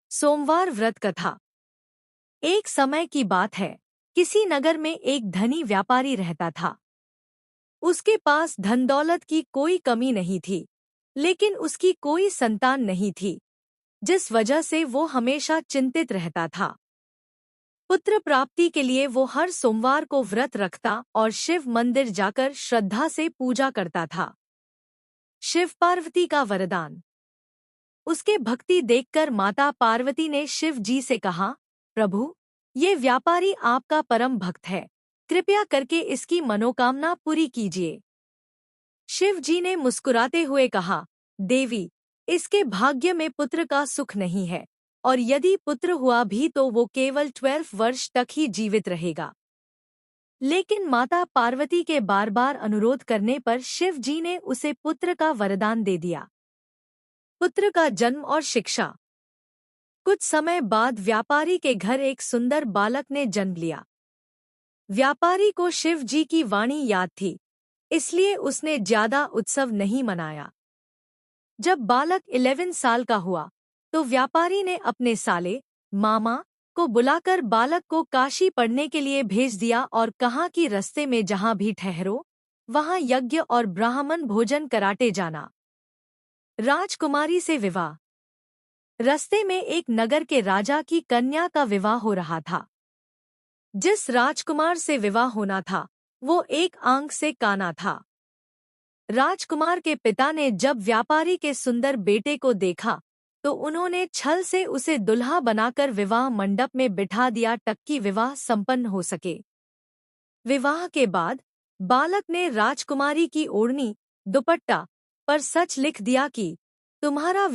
सोमवार व्रत कथा। एक समय की बात है, किसी नगर में एक धनी व्यापारी रहता था। उसके पास धन दौलत की कोई कमी नहीं थी, लेकिन उसकी कोई संतान नहीं थी, जिस वजह से वो हमेशा चिंतित रहता था। पुत्र प्राप्ति के लिए वो हर सोमवार को व्रत रखता और शिव मंदिर जाकर श्रद्धा से पूजा करता था। शिव पार्वती का वरदान। उसके भक्ति देखकर माता पार्वती ने शिव जी से कहा, प्रभु, ये व्यापारी आपका परम भक्त है, कृपया करके इसकी मनोकामना पूरी कीजिए। शिव जी ने मुस्कुराते हुए कहा, देवी, इसके भाग्य में पुत्र का सुख नहीं है, और यदि पुत्र हुआ भी तो वो केवल 12 वर्ष तक ही जीवित रहेगा। लेकिन माता पार्वती के बार बार अनुरोध करने पर शिव जी ने उसे पुत्र का वरदान दे दिया। पुत्र का जन्म और शिक्षा। कुछ समय बाद व्यापारी के घर एक सुंदर बालक ने जन्म लिया। व्यापारी को शिव जी की वाणी याद थी, इसलिए उसने ज्यादा उत्सव नहीं मनाया। जब बालक 11 साल का हुआ, तो व्यापारी ने अपने साले, मामा को बुलाकर बालक को काशी पढ़ने के लिए भेज दिया और कहा कि रास्ते में जहां भी ठहरो, वहां यज्ञ और ब्राह्मण भोजन कराटे जाना। राजकुमारी से विवाह। रास्ते में एक नगर के राजा की कन्या का विवाह हो रहा था। जिस राजकुमार से विवाह होना था, वो एक आंख से काना था। राजकुमार के पिता ने जब व्यापारी के सुंदर बेटे को देखा, तो उन्होंने छल से उसे दुल्हा बनाकर विवाह मंडप में बिठा दिया ताकि विवाह संपन्न हो सके। विवाह के बाद बालक ने राजकुमारी की ओढ़नी, दुपट्टा पर सच लिख दिया कि तुम्हारा